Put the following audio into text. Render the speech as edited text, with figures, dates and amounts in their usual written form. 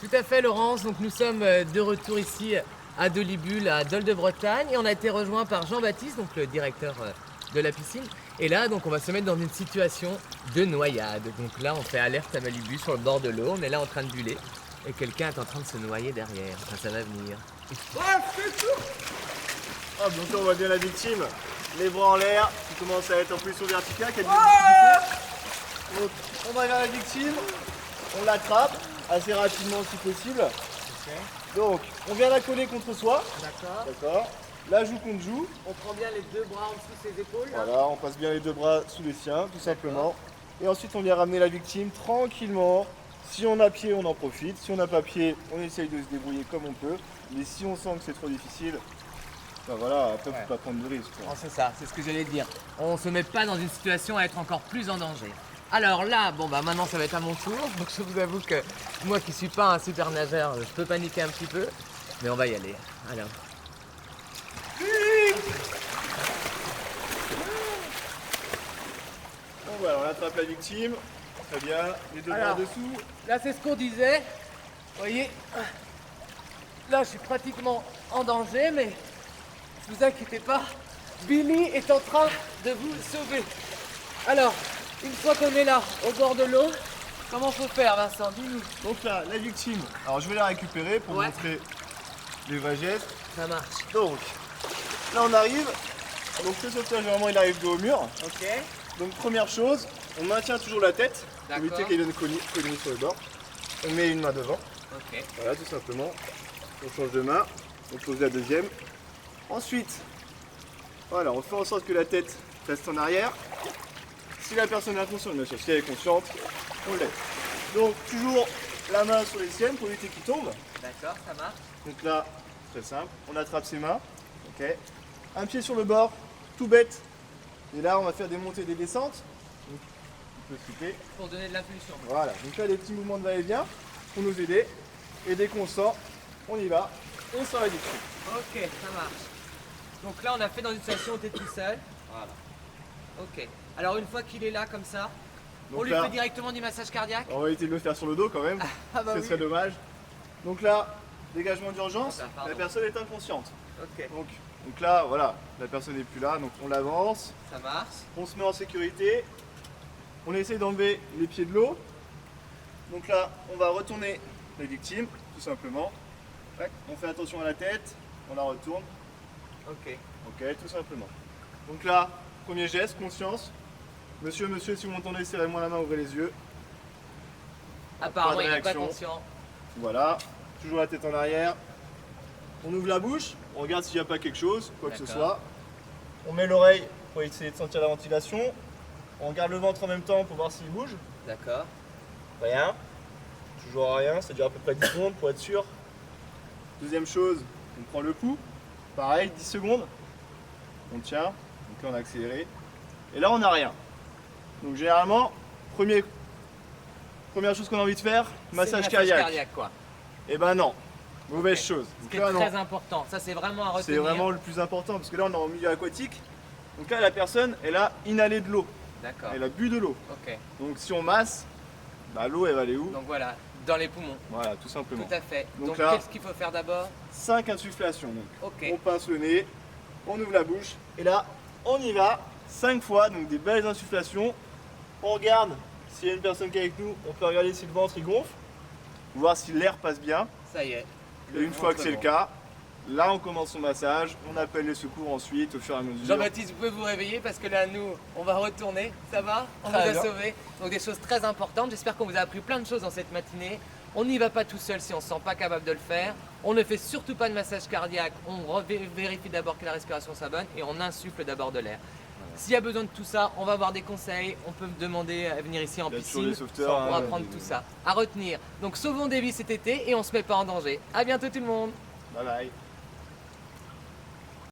Tout à fait, Laurence. Donc nous sommes de retour ici à Dolibul, à Dol de Bretagne, et on a été rejoint par Jean-Baptiste, donc le directeur de la piscine. Et là, donc, on va se mettre dans une situation de noyade. Donc là, on fait alerte à Malibu sur le bord de l'eau. On est là en train de buller, et quelqu'un est en train de se noyer derrière. Enfin, ça va venir. Ah, donc là, on voit bien la victime, les bras en l'air, qui commence à être en position verticale, qui a des difficultés. Donc, on va vers la victime, on l'attrape assez rapidement si possible. Donc, on vient la coller contre soi. D'accord. D'accord. La joue contre joue. On prend bien les deux bras en dessous de ses épaules. Là. Voilà, on passe bien les deux bras sous les siens, tout simplement. Et ensuite, on vient ramener la victime tranquillement. Si on a pied, on en profite. Si on n'a pas pied, on essaye de se débrouiller comme on peut. Mais si on sent que c'est trop difficile, ben voilà, après, faut pas prendre de risques. Oh, c'est ça, c'est ce que j'allais dire. On se met pas dans une situation à être encore plus en danger. Alors là, bon bah maintenant ça va être à mon tour. Donc je vous avoue que moi qui suis pas un super nageur, je peux paniquer un petit peu. Mais on va y aller. Alors. Bon, voilà, on attrape la victime. Très bien, les deux bras Alors. dessous. Là c'est ce qu'on disait. Vous voyez, là je suis pratiquement en danger, mais ne vous inquiétez pas, Billy est en train de vous sauver. Alors, une fois qu'on est là, au bord de l'eau, comment faut faire, Vincent? Dis-nous. Donc là, la victime, alors je vais la récupérer pour vous montrer les vrais gestes. Ça marche. Donc, là on arrive. Donc ce sauvetage, généralement, il arrive dos au mur. Ok. Donc première chose, on maintient toujours la tête pour D'accord. éviter qu'elle vienne cogner sur le bord. On met une main devant, Ok. voilà tout simplement. On change de main, on pose la deuxième. Ensuite, voilà, on fait en sorte que la tête reste en arrière. Si la personne est inconsciente, bien sûr, si elle est consciente, on l'aide. Donc toujours la main sur les siennes pour éviter qu'il tombe. D'accord, ça marche. Donc là, très simple, on attrape ses mains. Ok. Un pied sur le bord, tout bête. Et là, on va faire des montées et des descentes. Donc, on peut sauter. Pour donner de l'impulsion. Voilà, donc là des petits mouvements de va-et-vient pour nous aider. Et dès qu'on sent, on y va et sur la victime. Ok, ça marche. Donc là, on a fait dans une situation où tu es tout seul. Voilà. Ok. Alors une fois qu'il est là comme ça, Donc on lui là, fait directement du massage cardiaque. on va éviter de le faire sur le dos quand même. Ah bah Ce oui. serait dommage. Donc là, dégagement d'urgence, Ah bah, pardon. la personne est inconsciente. Ok, Donc là, voilà, la personne n'est plus là, donc on l'avance, ça marche. on se met en sécurité, on essaye d'enlever les pieds de l'eau. Donc là, on va retourner les victimes, tout simplement. Tac, on fait attention à la tête, on la retourne. Ok. Ok, tout simplement. Donc là, premier geste, conscience. Monsieur, monsieur, si vous m'entendez, serrez-moi la main, ouvrez les yeux. Apparemment, Pas de il n'est pas réaction. conscient. Voilà, toujours la tête en arrière. On ouvre la bouche, on regarde s'il n'y a pas quelque chose, quoi que ce D'accord. soit. On met l'oreille pour essayer de sentir la ventilation. On regarde le ventre en même temps pour voir s'il bouge. D'accord. Rien. Toujours rien, ça dure à peu près 10 secondes pour être sûr. Deuxième chose, on prend le pouls. Pareil, 10 secondes. On tient, donc là on a accéléré. Et là on n'a rien. Donc généralement, première chose qu'on a envie de faire, massage C'est le cardiaque. quoi. Et ben non, mauvaise Ok. chose. Ce Donc qui est là, non. très important. Ça, c'est vraiment à C'est retenir. vraiment le plus important parce que là on est en milieu aquatique. Donc là la personne elle a inhalé de l'eau, D'accord. elle a bu de l'eau. Ok. Donc si on masse, bah, l'eau elle va aller où? Donc voilà, dans les poumons. Voilà, tout simplement. Tout à fait. Donc Donc, là- qu'est-ce qu'il faut faire d'abord? 5 insufflations. Donc Ok. on pince le nez, on ouvre la bouche et là on y va 5 fois, donc des belles insufflations. On regarde s'il y a une personne qui est avec nous, on peut regarder si le ventre il gonfle, voir si l'air passe bien. Ça y est. Et une fois que c'est le cas, là on commence son massage, on appelle les secours ensuite au fur et à mesure. Jean-Baptiste, vous pouvez vous réveiller parce que là, nous, on va retourner. Ça va? On vous Très a bien. sauvés. Donc des choses très importantes. J'espère qu'on vous a appris plein de choses dans cette matinée. On n'y va pas tout seul si on ne se sent pas capable de le faire. On ne fait surtout pas de massage cardiaque. On vérifie d'abord que la respiration soit bonne et on insuffle d'abord de l'air. S'il y a besoin de tout ça, on va avoir des conseils. On peut me demander à venir ici en Il y a toujours piscine des sauveteurs, pour hein, apprendre tout ça. À retenir. Donc sauvons des vies cet été et on ne se met pas en danger. À bientôt tout le monde. Bye bye.